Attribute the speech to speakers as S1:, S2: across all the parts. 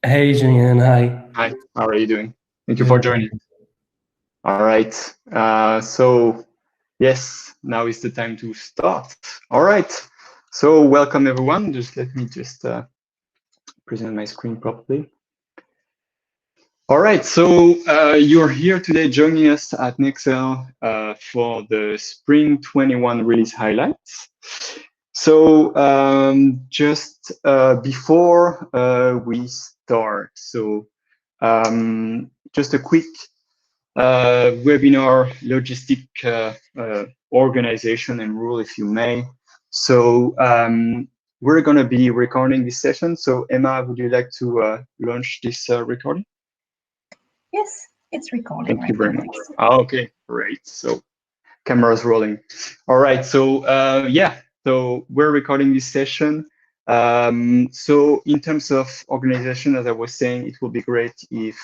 S1: Hey, Julian. Hi.
S2: Hi, how are you doing? Thank you for
S1: Good.
S2: joining. All right. So yes, now is the time to start. All right. So welcome everyone. Just let me present my screen properly. All right. So you're here today joining us at Nexell for the Spring 21 release highlights. So just before we start, just a quick webinar logistic organization and rule, if you may. So we're going to be recording this session. So Emma, would you like to launch this recording?
S3: Yes, it's recording
S2: Thank you
S3: right
S2: very
S3: now.
S2: much. Okay, great. So cameras rolling. All right. So yeah, so we're recording this session. So in terms of organization, as I was saying, it will be great if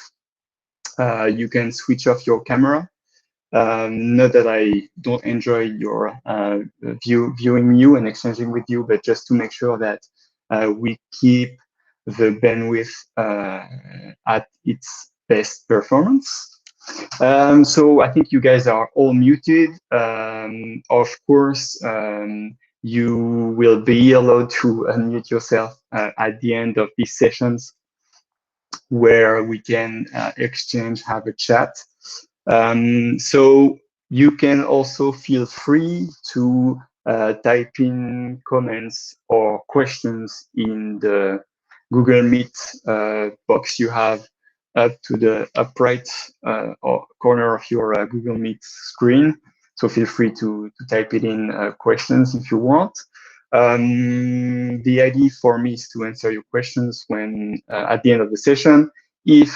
S2: you can switch off your camera. Not that I don't enjoy your viewing you and exchanging with you, but just to make sure that we keep the bandwidth at its best performance. So I think you guys are all muted. Of course, you will be allowed to unmute yourself at the end of these sessions where we can exchange, have a chat. So you can also feel free to type in comments or questions in the Google Meet box you have up to the upright or corner of your Google Meet screen. So feel free to type it in questions if you want. The idea for me is to answer your questions when at the end of the session. If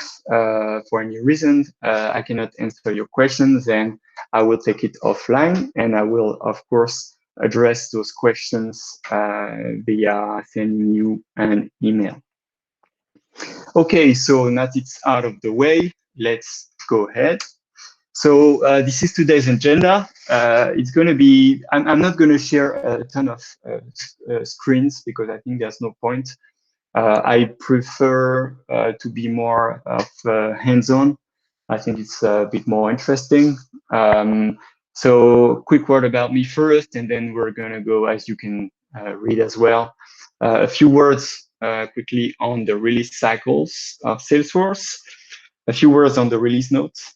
S2: for any reason I cannot answer your questions, then I will take it offline and I will, of course, address those questions via sending you an email. Okay, so now it's out of the way, let's go ahead. So this is today's agenda. It's going to be, I'm not going to share a ton of screens because I think there's no point. I prefer to be more of hands-on. I think it's a bit more interesting. So quick word about me first, and then we're going to go, as you can read as well, a few words quickly on the release cycles of Salesforce, a few words on the release notes,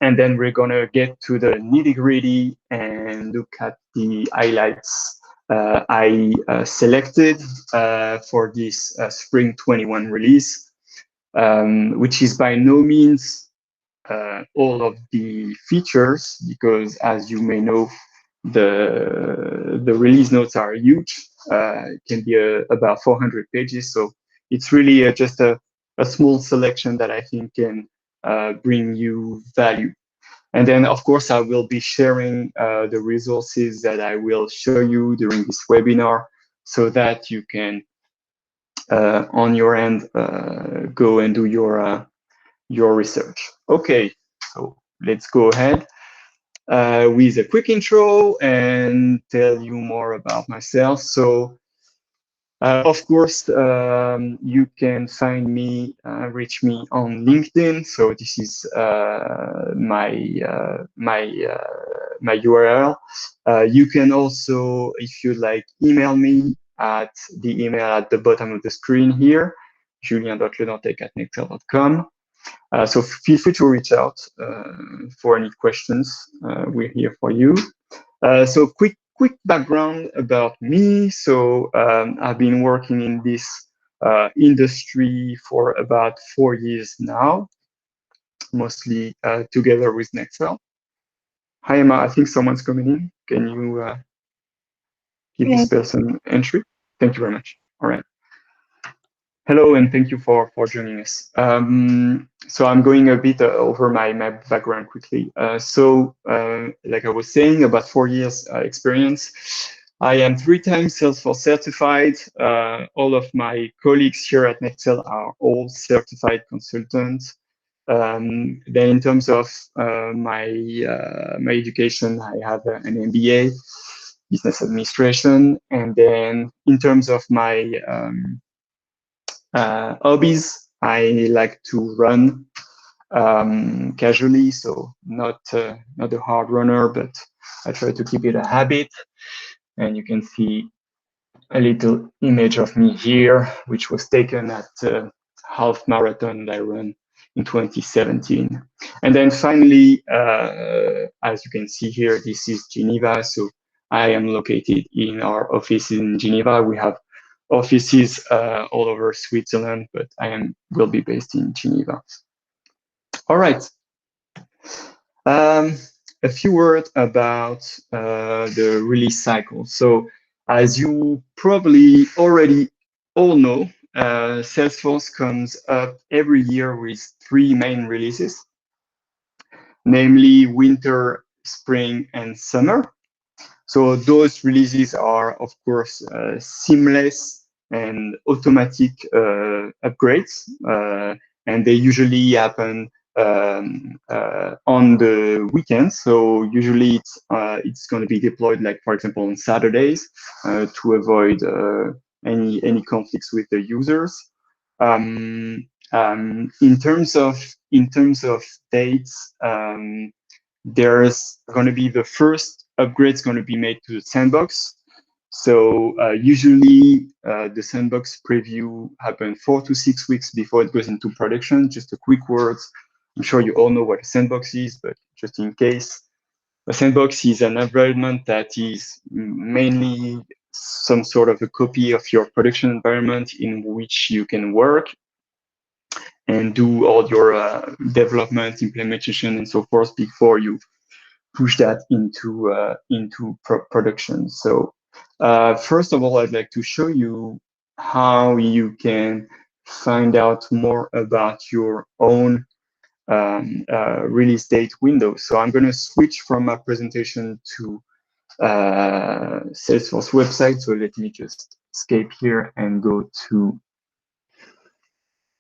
S2: and then we're going to get to the nitty-gritty and look at the highlights I selected for this Spring 21 release, which is by no means all of the features, because as you may know, the release notes are huge. It can be about 400 pages. So it's really just a small selection that I think can bring you value. And then, of course, I will be sharing the resources that I will show you during this webinar so that you can, on your end, go and do your research. Okay, so let's go ahead with a quick intro and tell you more about myself. So, of course, you can find me, reach me on LinkedIn. So this is my URL. You can also, if you like, email me at the email at the bottom of the screen here, julien.ledantec@nexell.com. So feel free to reach out for any questions. We're here for you. So quick background about me. So I've been working in this industry for about 4 years now, mostly together with Nexell. Hi Emma, I think someone's coming in. Can you give this person entry? Thank you very much. All right. Hello, and thank you for joining us. So I'm going a bit over my background quickly. Like I was saying, about 4 years experience. I am 3 times Salesforce certified. All of my colleagues here at Nexell are all certified consultants. Then in terms of my education, I have an MBA, business administration. And then in terms of my hobbies, I like to run casually, so not a hard runner, but I try to keep it a habit. And you can see a little image of me here, which was taken at half marathon that I ran in 2017. And then finally, as you can see here, this is Geneva. So I am located in our office in Geneva. We have offices all over Switzerland, but will be based in Geneva. All right. A few words about the release cycle. So as you probably already all know, Salesforce comes up every year with three main releases, namely winter, spring, and summer. So those releases are, of course, seamless and automatic upgrades, and they usually happen on the weekends. So usually it's going to be deployed, like for example, on Saturdays to avoid any conflicts with the users. In terms of dates. There's going to be the first upgrades going to be made to the sandbox. So usually the sandbox preview happens 4 to 6 weeks before it goes into production. Just a quick words. I'm sure you all know what a sandbox is, but just in case, a sandbox is an environment that is mainly some sort of a copy of your production environment in which you can work and do all your development, implementation, and so forth before you push that into production. So first of all, I'd like to show you how you can find out more about your own release date window. So I'm going to switch from my presentation to Salesforce website. So let me just escape here and go to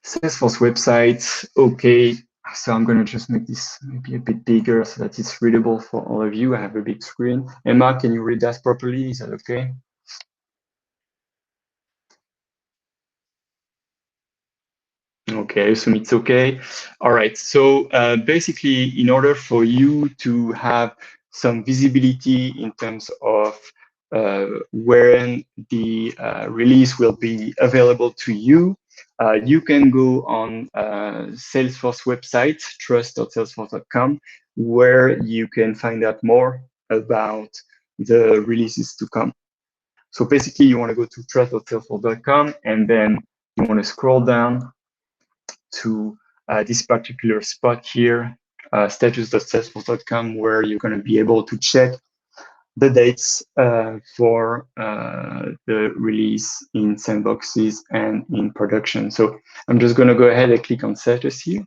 S2: Salesforce website. Okay, so I'm going to just make this maybe a bit bigger so that it's readable for all of you. I have a big screen. Emma, can you read that properly? Is that okay? Okay, I assume it's okay. All right, so basically, in order for you to have some visibility in terms of when the release will be available to you, you can go on Salesforce website, trust.salesforce.com, where you can find out more about the releases to come. So basically, you want to go to trust.salesforce.com, and then you want to scroll down to this particular spot here, status.salesforce.com, where you're going to be able to check the dates for the release in sandboxes and in production. So I'm just going to go ahead and click on status here.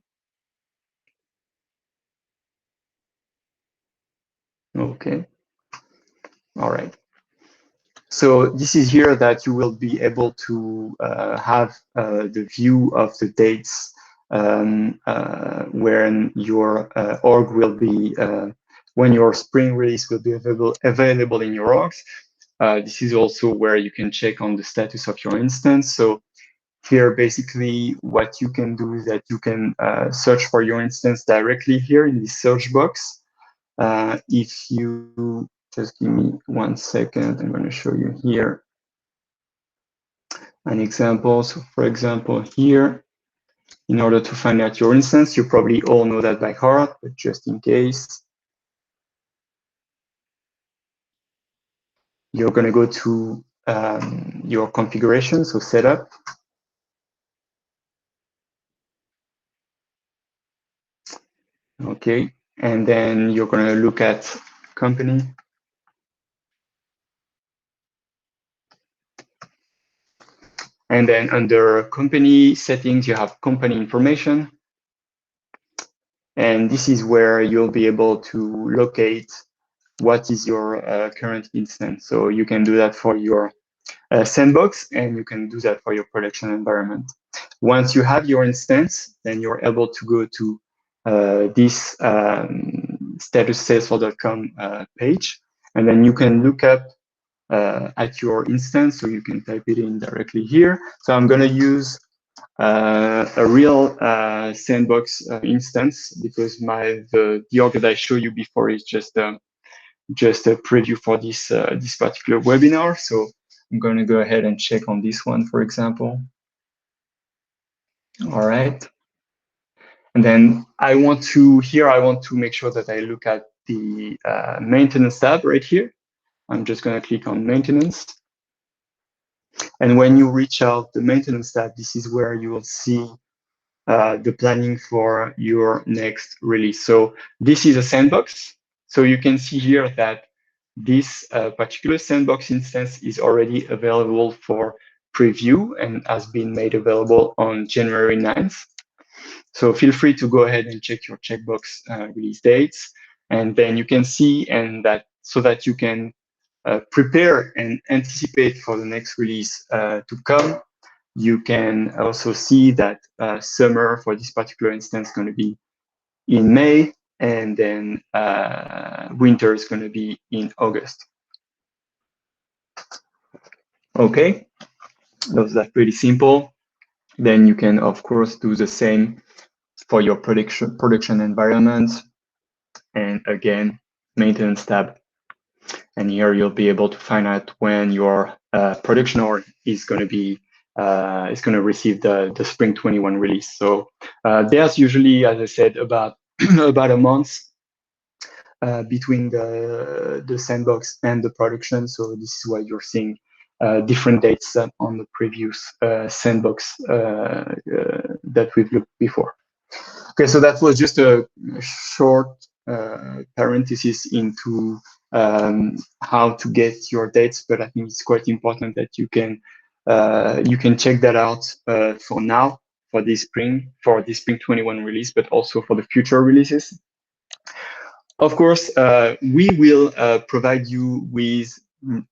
S2: Okay. All right. So this is here that you will be able to have the view of the dates when your org will be, when your spring release will be available in your orgs. This is also where you can check on the status of your instance. So here, basically, what you can do is that you can search for your instance directly here in the search box. If you just give me 1 second, I'm going to show you here an example. So for example, here, in order to find out your instance, you probably all know that by heart, but just in case, you're going to go to your configuration, so setup. Okay, and then you're going to look at company. And then under company settings, you have company information. And this is where you'll be able to locate what is your current instance. So you can do that for your sandbox, and you can do that for your production environment. Once you have your instance, then you're able to go to this status.salesforce.com page, and then you can look up at your instance, so you can type it in directly here. So I'm going to use a real sandbox instance, because the org that I showed you before is just a preview for this particular webinar. So I'm going to go ahead and check on this one, for example. All right. And then I want to make sure that I look at the maintenance tab right here. I'm just going to click on maintenance. And when you reach out the maintenance tab, this is where you will see the planning for your next release. So this is a sandbox. So you can see here that this particular sandbox instance is already available for preview and has been made available on January 9th. So feel free to go ahead and check your checkbox release dates. And then you can see so that you can prepare and anticipate for the next release to come. You can also see that summer for this particular instance is going to be in May, and then winter is going to be in August. Okay, those are pretty simple. Then you can, of course, do the same for your production environment. And again, maintenance tab. And here you'll be able to find out when your production org is going to receive the Spring 21 release. So there's usually, as I said, about about a month between the sandbox and the production. So this is why you're seeing different dates on the previous sandbox that we've looked before. Okay, so that was just a short parenthesis into how to get your dates, but I think it's quite important that you can check that out for now, for this Spring 21 release, but also for the future releases. Of course, we will provide you with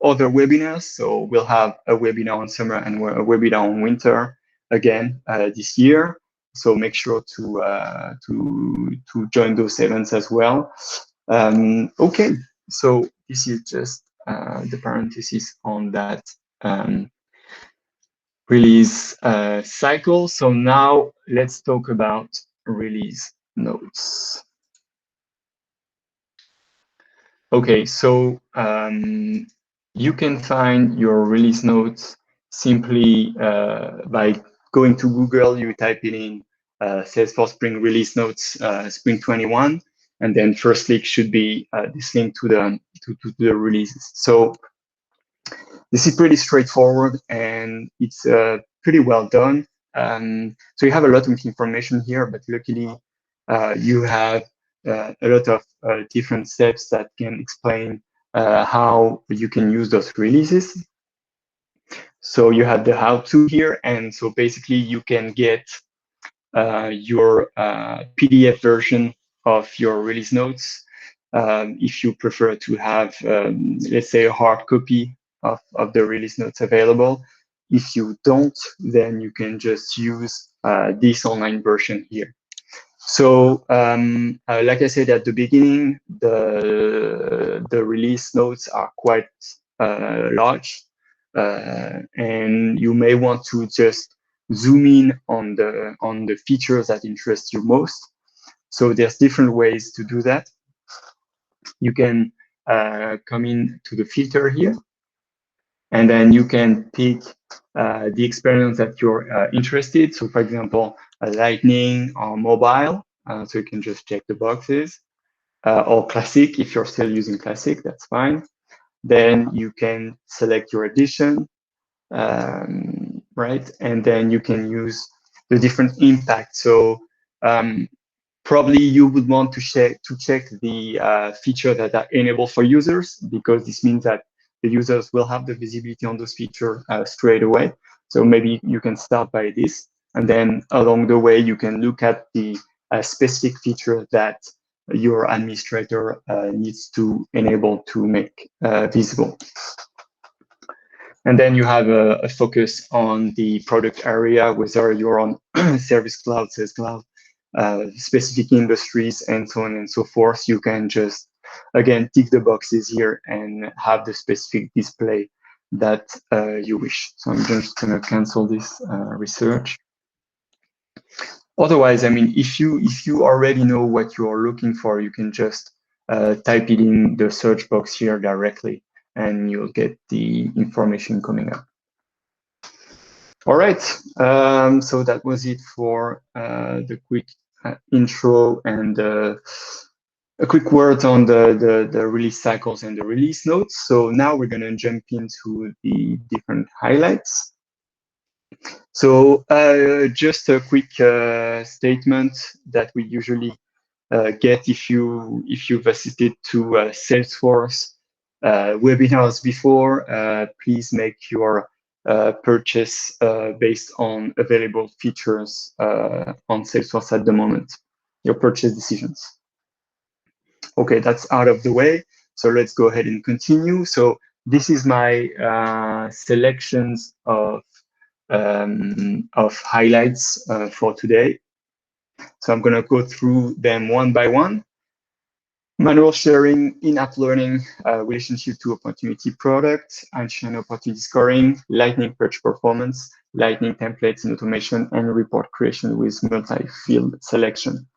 S2: other webinars. So we'll have a webinar on summer and a webinar on winter again this year. So make sure to join those events as well. Okay, so this is just the parenthesis on that release cycle. So now let's talk about release notes. Okay, so you can find your release notes simply by going to Google. You type it in Salesforce Spring Release Notes Spring 21, and then first click should be this link to the releases. So this is pretty straightforward, and it's pretty well done. So you have a lot of information here, but luckily you have a lot of different steps that can explain how you can use those releases. So you have the how-to here, and so basically you can get your PDF version of your release notes if you prefer to have, let's say, a hard copy of the release notes available. If you don't, then you can just use this online version here. So, like I said at the beginning, the release notes are quite large, and you may want to just zoom in on the features that interest you most. So there's different ways to do that. You can come in to the filter here, and then you can pick the experience that you're interested. So for example, Lightning or mobile. So you can just check the boxes, or Classic. If you're still using Classic, that's fine. Then you can select your edition, right? And then you can use the different impact. So probably you would want to check the feature that are enabled for users, because this means that the users will have the visibility on those features straight away. So maybe you can start by this, and then along the way you can look at the specific feature that your administrator needs to enable to make visible. And then you have a focus on the product area, whether you're on Service Cloud, Sales Cloud, specific industries, and so on and so forth. You can just, again, tick the boxes here and have the specific display that you wish. So I'm just going to cancel this research. Otherwise, I mean, if you already know what you're looking for, you can just type it in the search box here directly, and you'll get the information coming up. All right, so that was it for the quick intro and a quick word on the release cycles and the release notes. So now we're going to jump into the different highlights. So just a quick statement that we usually get if you've assisted to Salesforce webinars before. Please make your purchase based on available features on Salesforce at the moment, your purchase decisions. Okay, that's out of the way. So let's go ahead and continue. So this is my selections of highlights for today. So I'm going to go through them one by one. Manual sharing, in-app learning, relationship to opportunity product, and opportunity scoring, lightning search performance, lightning templates in automation, and report creation with multi-field selection.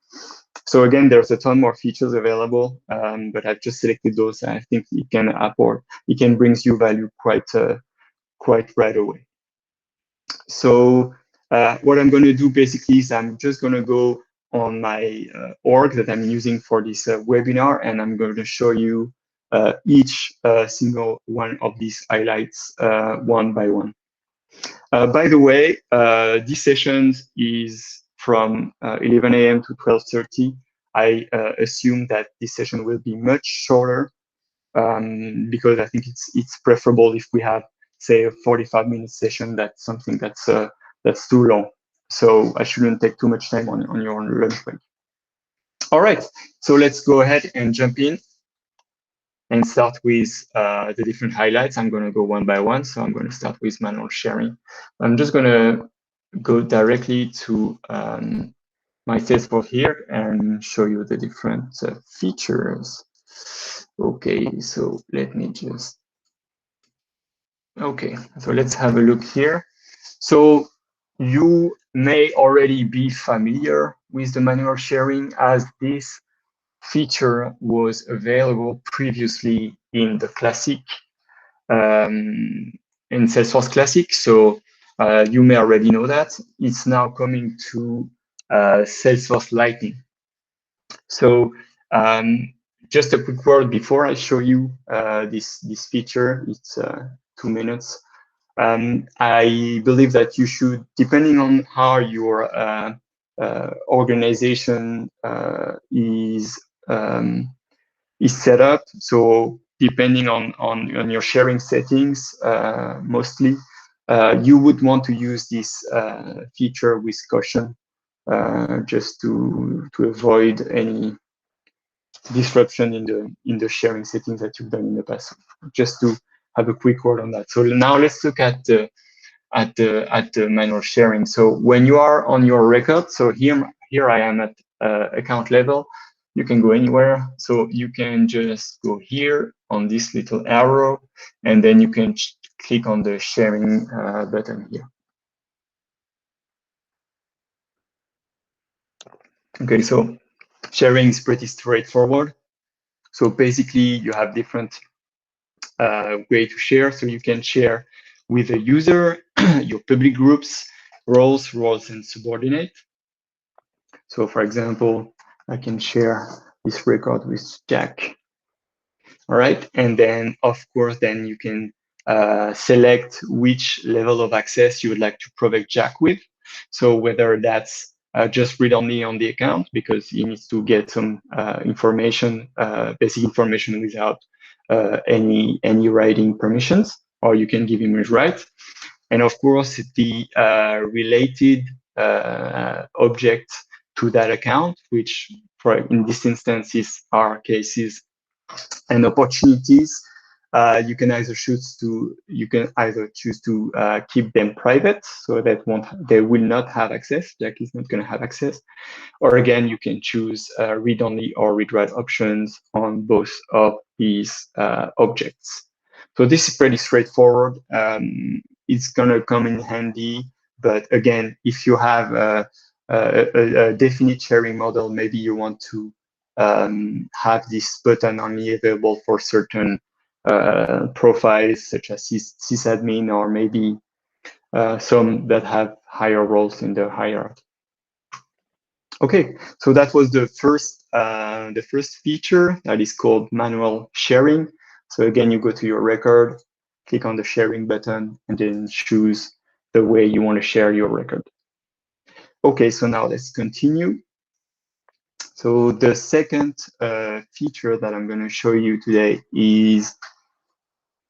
S2: So again, there's a ton more features available, but I've just selected those. I think it can bring you value quite right away. So what I'm going to do basically is I'm just going to go on my org that I'm using for this webinar, and I'm going to show you each single one of these highlights one by one. By the way, this session is from 11 a.m. to 12:30. I assume that this session will be much shorter because I think it's preferable if we have, say, a 45-minute session. That's something that's too long. So I shouldn't take too much time on your lunch break. All right, so let's go ahead and jump in and start with the different highlights. I'm going to go one by one. So I'm going to start with manual sharing. I'm just going to go directly to my Salesforce here and show you the different features. Okay, so let me just, okay, so let's have a look here. So you may already be familiar with the manual sharing, as this feature was available previously in the Classic, in Salesforce Classic. So you may already know that. It's now coming to Salesforce Lightning. So just a quick word before I show you this feature. It's 2 minutes. I believe that you should, depending on how your organization is set up. So depending on your sharing settings, mostly, you would want to use this feature with caution, just to avoid any disruption in the sharing settings that you've done in the past. Just to have a quick word on that. So now let's look at the manual sharing. So when you are on your record, so here I am at account level. You can go anywhere. So you can just go here on this little arrow, and then you can click on the sharing button here. Okay, so sharing is pretty straightforward. So basically, you have different way to share. So you can share with a user, your public groups, roles, and subordinate. So for example, I can share this record with Jack. All right, and then of course, then you can select which level of access you would like to provide Jack with. So whether that's just read only on the account, because he needs to get some information, basic information without any writing permissions, or you can give him his rights. And of course, the related object to that account, which in this instance are cases and opportunities. You can either choose to keep them private, so that they will not have access. Jack is not going to have access. Or again, you can choose read-only or read-write options on both of these objects. So this is pretty straightforward. It's going to come in handy. But again, if you have a definite sharing model, maybe you want to have this button only available for certain profiles, such as sysadmin, or maybe some that have higher roles in the hierarchy. Okay, so that was the first feature that is called manual sharing. So again, you go to your record, click on the sharing button, and then choose the way you want to share your record. Okay, so now let's continue. So the second feature that I'm going to show you today is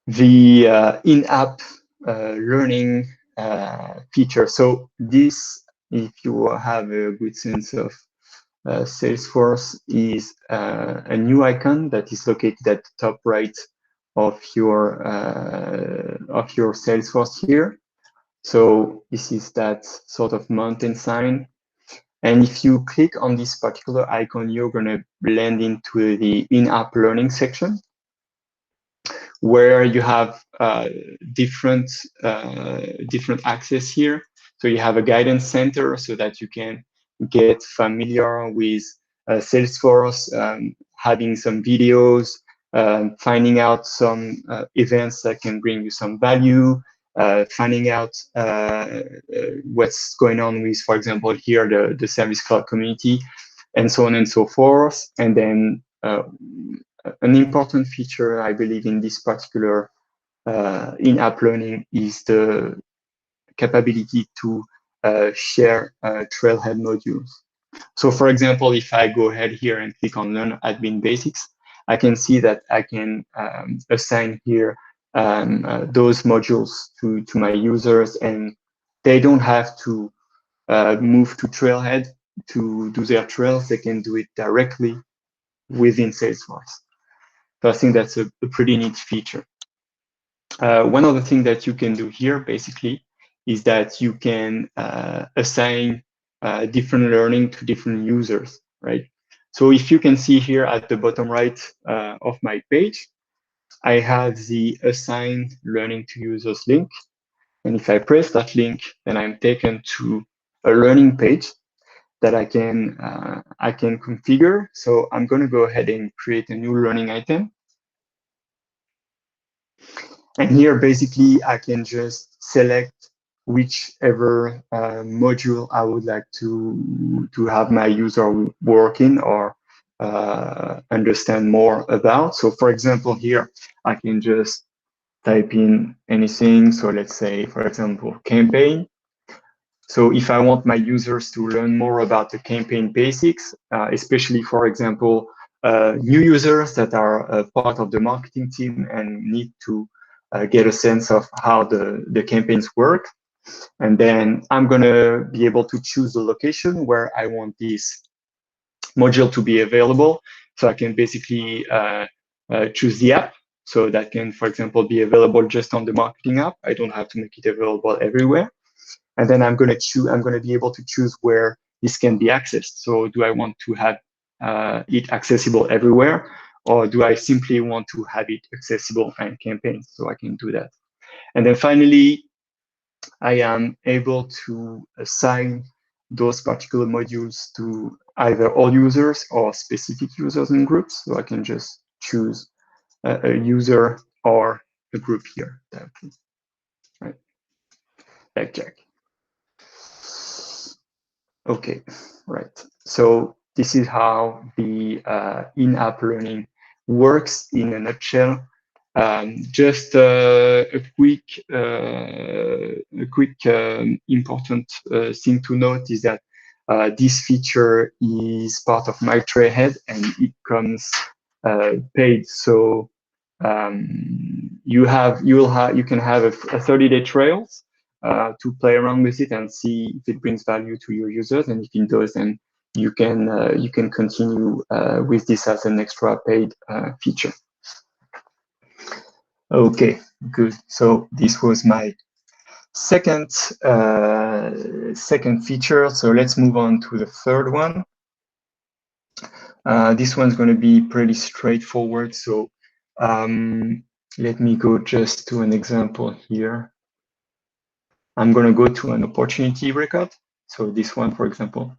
S2: the in-app learning feature. So this, if you have a good sense of Salesforce, is a new icon that is located at the top right of your Salesforce here. So this is that sort of mountain sign. And if you click on this particular icon, you're going to land into the in-app learning section, where you have different access here. So you have a guidance center so that you can get familiar with Salesforce, having some videos, finding out some events that can bring you some value, finding out what's going on with, for example, here, the Service Cloud community, and so on and so forth. And then an important feature, I believe, in this particular in-app learning is the capability to share Trailhead modules. So for example, if I go ahead here and click on Learn Admin Basics, I can see that I can assign here those modules to my users, and they don't have to move to Trailhead to do their trails. They can do it directly within Salesforce. So I think that's a pretty neat feature. One other thing that you can do here, basically, is that you can assign different learning to different users, right? So if you can see here at the bottom right of my page, I have the assign learning to users link. And if I press that link, then I'm taken to a learning page that I can configure. So I'm going to go ahead and create a new learning item. And here, basically, I can just select whichever module I would like to have my user work in or understand more about. So for example, here, I can just type in anything. So let's say, for example, campaign. So if I want my users to learn more about the campaign basics, especially, for example, new users that are part of the marketing team and need to get a sense of how the campaigns work. And then I'm going to be able to choose the location where I want this module to be available. So I can basically choose the app. So that can, for example, be available just on the marketing app. I don't have to make it available everywhere. And then I'm going to be able to choose where this can be accessed. So do I want to have it accessible everywhere, or do I simply want to have it accessible in campaigns? So I can do that. And then finally, I am able to assign those particular modules to either all users or specific users and groups. So I can just choose a user or a group here directly, right? Like Jack. Okay, right. So this is how the in-app learning works in a nutshell. Just a quick important thing to note is that this feature is part of my Trailhead and it comes paid. So you can have a 30-day trials to play around with it and see if it brings value to your users, and if it does, then you can continue with this as an extra paid feature. Okay, good. So this was my second feature. So let's move on to the third one. This one's going to be pretty straightforward. So let me go just to an example here. I'm going to go to an opportunity record. So this one, for example.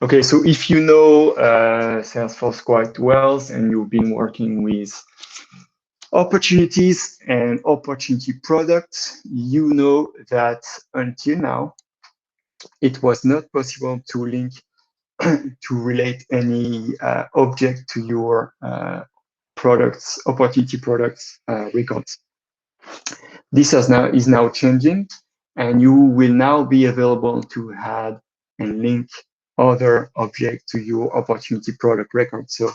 S2: Okay, so if you know Salesforce quite well and you've been working with opportunities and opportunity products, you know that until now, it was not possible to link to relate any object to your products, opportunity products records. This is now changing, and you will now be available to add and link other objects to your opportunity product record. So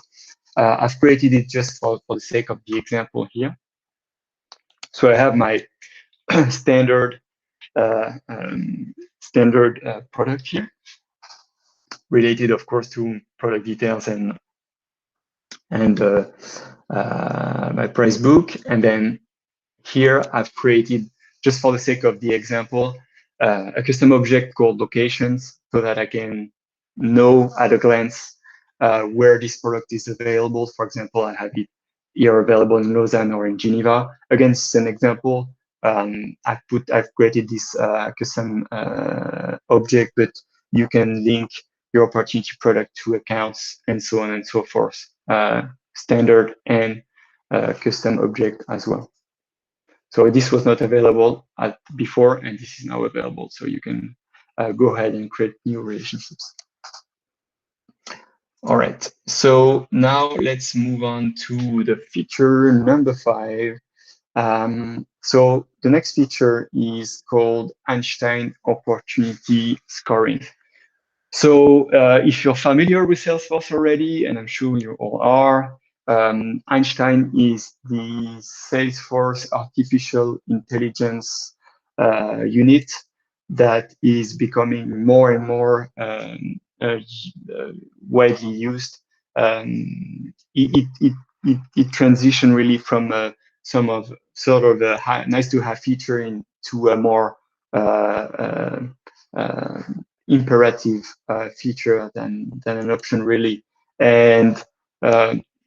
S2: I've created it just for the sake of the example here. So I have my standard product here, related, of course, to product details and my price book. And then here I've created, just for the sake of the example, a custom object called locations, so that I can know at a glance where this product is available. For example, I have it here available in Lausanne or in Geneva. Again, it's an example. I've created this custom object, but you can link your opportunity product to accounts and so on and so forth, standard and custom object as well. So this was not available before, and this is now available. So you can go ahead and create new relationships. All right, so now let's move on to the feature number 5. So the next feature is called Einstein Opportunity Scoring. So if you're familiar with Salesforce already, and I'm sure you all are, Einstein is the Salesforce artificial intelligence unit that is becoming more and more widely used. It transitioned really from sort of a nice to have feature into a more imperative feature than an option, really. And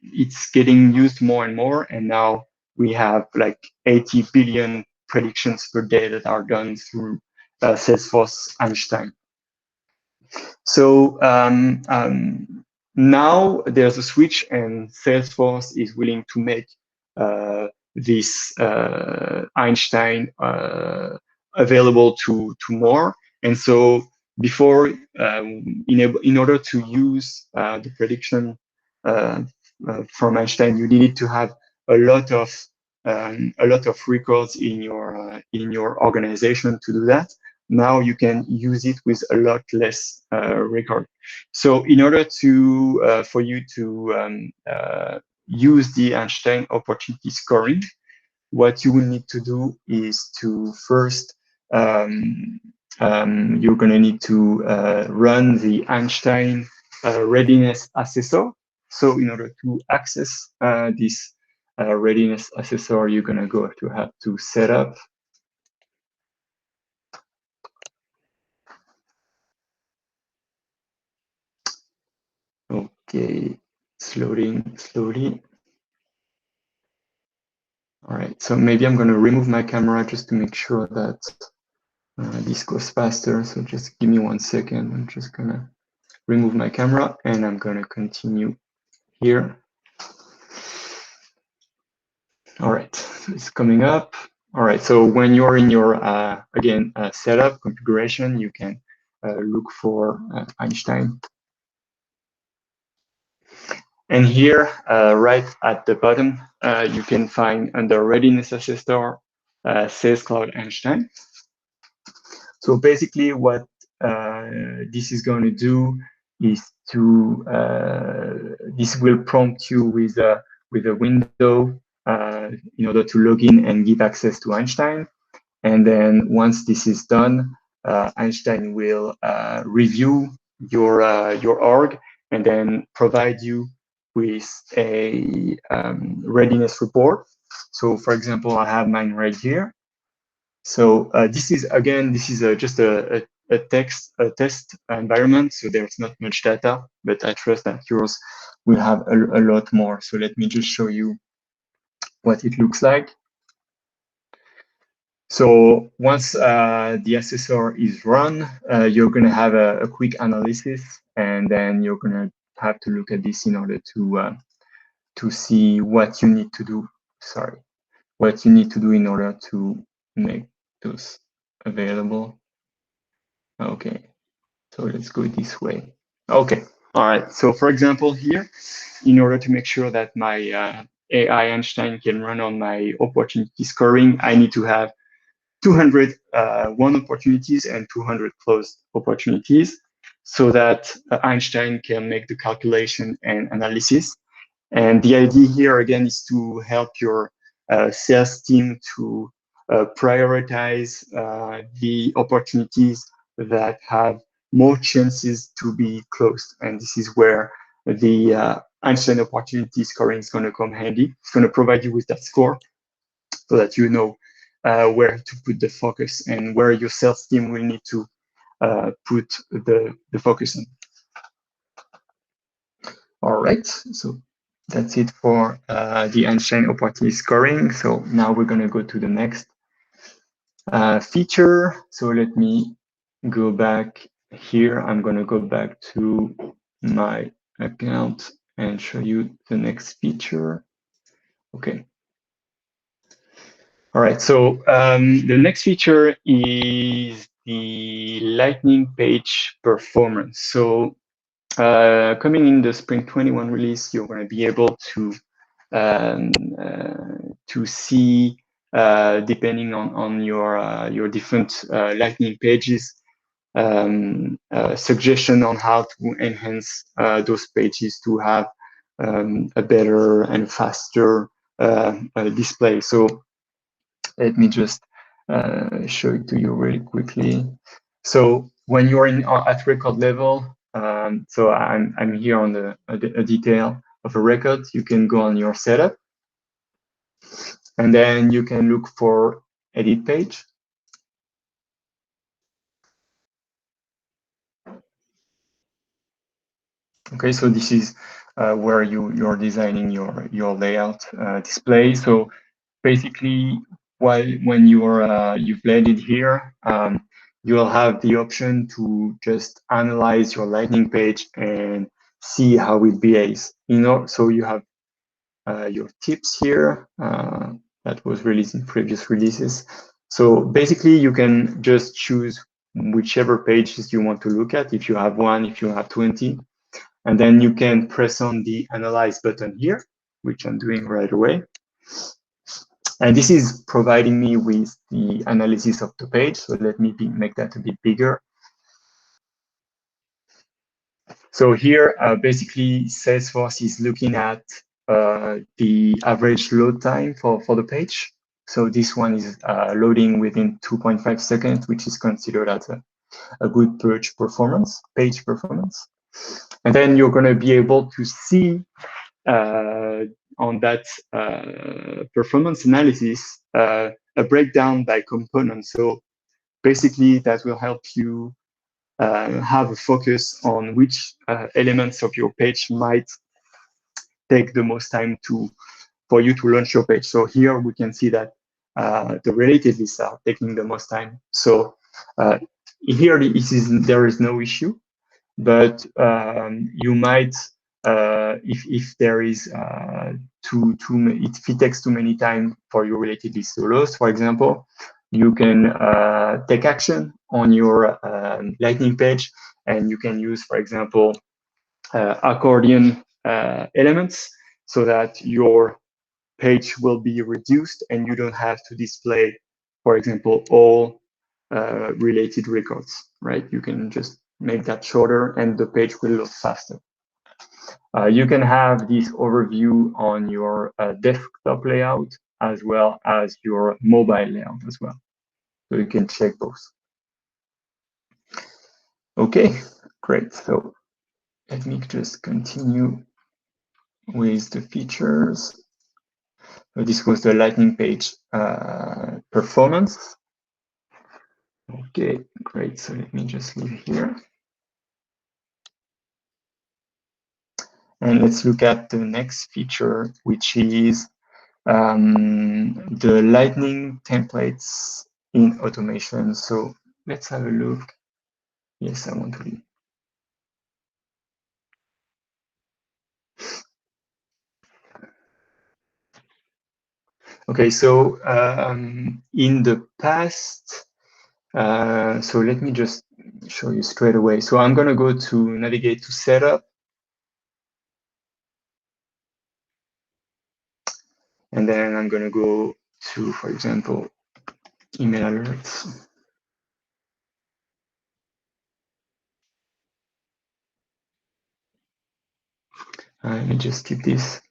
S2: it's getting used more and more. And now we have like 80 billion predictions per day that are done through Salesforce Einstein. So now there's a switch, and Salesforce is willing to make this Einstein available to more. And so before, in order to use the prediction from Einstein, you needed to have a lot of records in your organization to do that. Now you can use it with a lot less record. So in order to for you to use the Einstein opportunity scoring, what you will need to do is to first you're going to need to run the Einstein readiness assessor. So in order to access this readiness assessor, you're going to have to set up okay, it's loading slowly. All right, so maybe I'm going to remove my camera just to make sure that this goes faster. So just give me 1 second. I'm just going to remove my camera, and I'm going to continue here. All right, so it's coming up. All right, so when you're in your, again, setup configuration, you can look for Einstein. And here, right at the bottom, you can find under Readiness Assessor, Sales Cloud Einstein. So basically what this is going to do is to, this will prompt you with a window in order to log in and give access to Einstein. And then once this is done, Einstein will review your org and then provide you with a readiness report. So for example, I have mine right here. So this is, again, this is just a test environment, so there's not much data, but I trust that yours will have a lot more. So let me just show you what it looks like. So once the assessor is run, you're going to have a quick analysis, and then you're going to have to look at this in order to see what you need to do. Sorry, what you need to do in order to make those available. Okay, so let's go this way. Okay, all right. So for example, here, in order to make sure that my AI Einstein can run on my opportunity scoring, I need to have 200 won opportunities and 200 closed opportunities so that Einstein can make the calculation and analysis. And the idea here, again, is to help your sales team to prioritize the opportunities that have more chances to be closed. And this is where the Einstein opportunity scoring is going to come handy. It's going to provide you with that score so that you know where to put the focus and where your sales team will need to put the focus on. All right, so that's it for the Einstein opportunity scoring. So now we're going to go to the next feature. So let me go back here. I'm going to go back to my account and show you the next feature. Okay. All right, so the next feature is the Lightning page performance. So coming in the Spring 21 release, you're going to be able to see, depending on your different Lightning pages, suggestion on how to enhance those pages to have a better and faster display. So let me just show it to you really quickly. So when you're at record level, so I'm here on a detail of a record. You can go on your setup, and then you can look for edit page. Okay, so this is where you're designing your layout display. So basically, when you've landed here, you'll have the option to just analyze your Lightning page and see how it behaves. So you have your tips here that was released in previous releases. So basically, you can just choose whichever pages you want to look at. If you have one, if you have 20, and then you can press on the Analyze button here, which I'm doing right away. And this is providing me with the analysis of the page. So let me make that a bit bigger. So here, basically, Salesforce is looking at the average load time for the page. So this one is loading within 2.5 seconds, which is considered as a good page performance. And then you're going to be able to see on that performance analysis a breakdown by component. So basically, that will help you have a focus on which elements of your page might take the most time for you to launch your page. So here we can see that the related lists are taking the most time. So here there is no issue, but you might, if there is if it takes too many time for your related list to load, for example, you can take action on your Lightning page, and you can use, for example, accordion elements so that your page will be reduced and you don't have to display, for example, all related records, right? You can just make that shorter and the page will load faster. You can have this overview on your desktop layout as well as your mobile layout as well. So you can check both. Okay, great. So let me just continue with the features. So this was the Lightning page performance. Okay, great. So let me just leave here. And let's look at the next feature, which is the Lightning templates in automation. So let's have a look. Yes, I want to leave. Okay, so in the past, so let me just show you straight away. So I'm going to go to navigate to setup. And then I'm going to go to, for example, email alerts. Let me just skip this.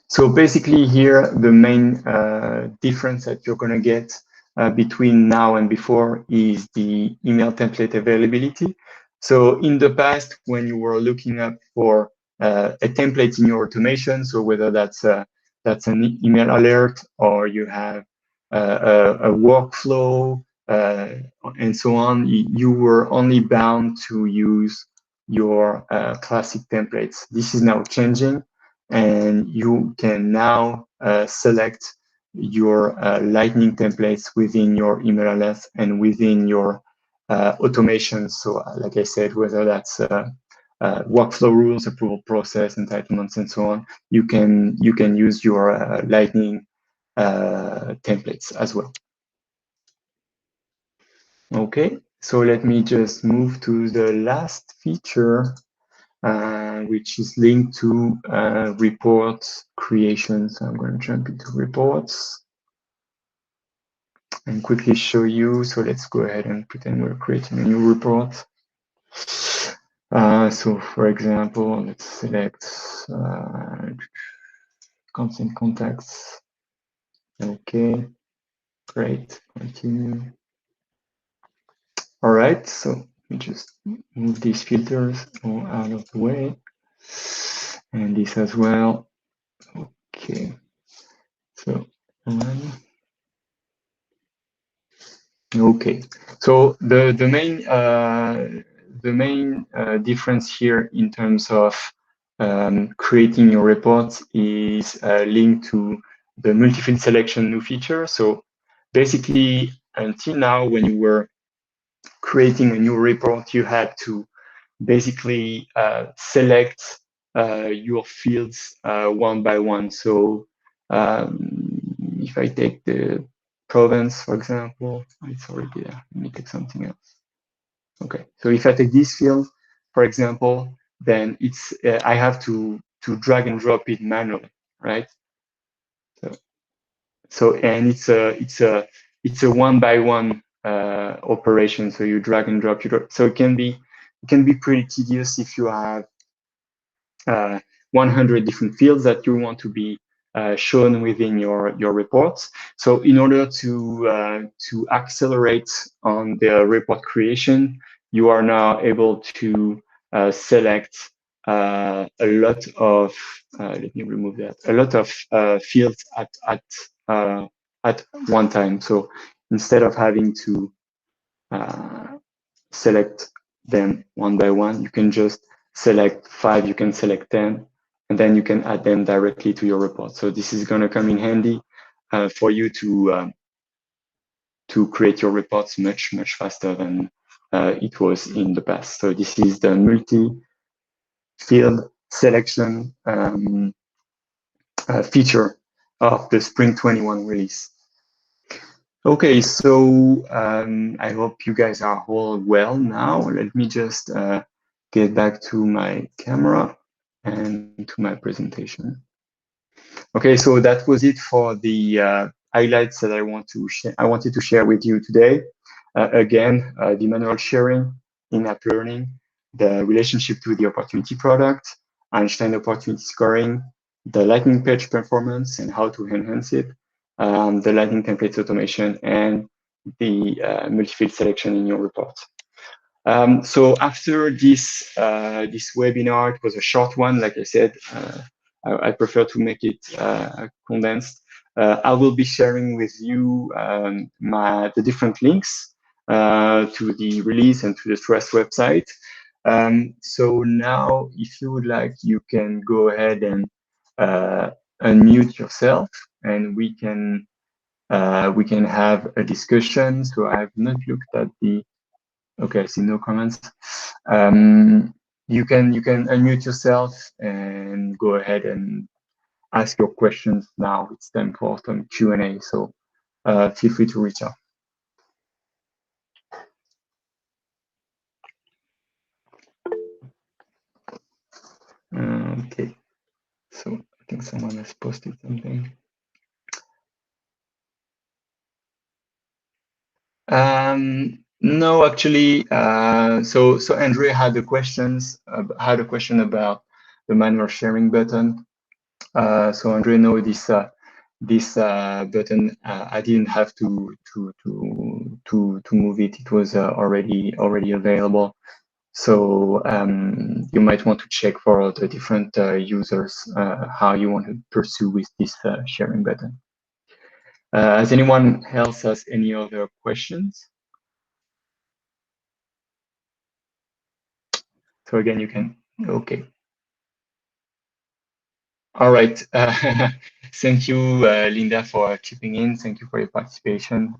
S2: So basically here, the main difference that you're going to get between now and before is the email template availability. So in the past, when you were looking up for a template in your automation, so whether that's an email alert or you have a workflow and so on, you were only bound to use your classic templates. This is now changing, and you can now select your lightning templates within your email alerts and within your automation. So like I said, whether that's workflow rules, approval process, entitlements, and so on, you can use your lightning templates as well. Okay, so let me just move to the last feature, which is linked to report creation. So I'm going to jump into reports and quickly show you. So let's go ahead and pretend we're creating a new report. So for example, let's select consent contacts. Okay, great, continue. All right, so we just move these filters all out of the way, and this as well. Okay, so okay, so the main difference here in terms of creating your reports is linked to the multi-field selection new feature. So basically, until now, when you were creating a new report, you had to basically select your fields one by one. So if I take the province, for example, it's already there. Let me take something else. Okay, so if I take this field, for example, then it's I have to drag and drop it manually, right? So and it's a one by one operation. So you drag and drop. So it can be pretty tedious if you have 100 different fields that you want to be shown within your reports. So in order to accelerate on the report creation, you are now able to select a lot of let me remove that, a lot of fields at one time. So instead of having to select them one by one, you can just select 5, you can select 10, and then you can add them directly to your report. So this is going to come in handy for you to create your reports much faster than it was in the past. So this is the multi-field selection feature of the Spring 21 release. Okay, so I hope you guys are all well now. Let me just get back to my camera and to my presentation. Okay, so that was it for the highlights that I wanted to share with you today. Again, the manual sharing, in-app learning, the relationship to the opportunity product, Einstein opportunity scoring, the Lightning page performance and how to enhance it, the Lightning templates automation, and the multi-field selection in your report. So after this webinar, it was a short one, like I said, I prefer to make it condensed. I will be sharing with you the different links to the release and to the Trust website. So now, if you would like, you can go ahead and unmute yourself, and we can we can have a discussion. So I've not looked at the, okay, I see no comments. You can unmute yourself and go ahead and ask your questions now. It's time for some Q&A, so feel free to reach out. Okay, so I think someone has posted something. No, actually, so Andrea had a question about the manual sharing button. So Andrea, no, this button, I didn't have to move it. It was already available. So you might want to check for the different users how you want to pursue with this sharing button. Has anyone else has any other questions? So again, you can, okay. All right. Thank you, Linda, for chipping in. Thank you for your participation.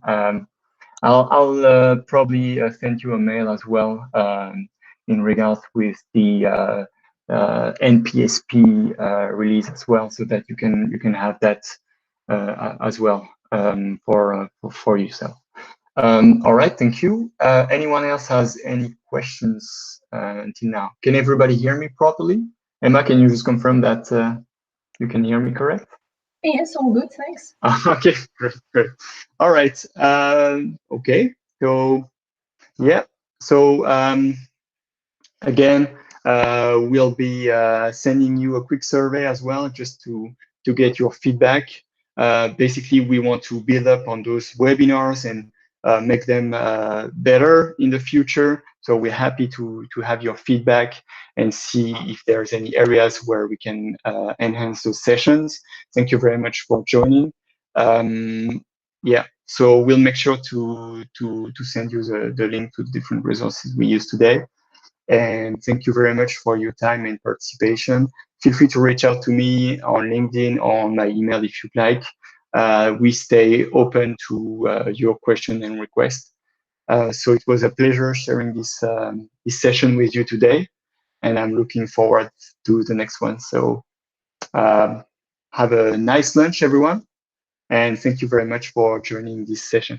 S2: I'll probably send you a mail as well in regards with the NPSP release as well, so that you can have that as well for yourself. All right, thank you. Anyone else has any questions until now? Can everybody hear me properly? Emma, can you just confirm that you can hear me correct?
S3: Yes, all good, thanks.
S2: Okay, great. All right. Okay, so yeah, so again, we'll be sending you a quick survey as well, just to get your feedback. Basically, we want to build up on those webinars and make them better in the future. So we're happy to have your feedback and see if there's any areas where we can enhance those sessions. Thank you very much for joining. Yeah, so we'll make sure to send you the link to the different resources we use today. And thank you very much for your time and participation. Feel free to reach out to me on LinkedIn or on my email if you'd like. We stay open to your question and request. So it was a pleasure sharing this session with you today, and I'm looking forward to the next one. So have a nice lunch, everyone, and thank you very much for joining this session.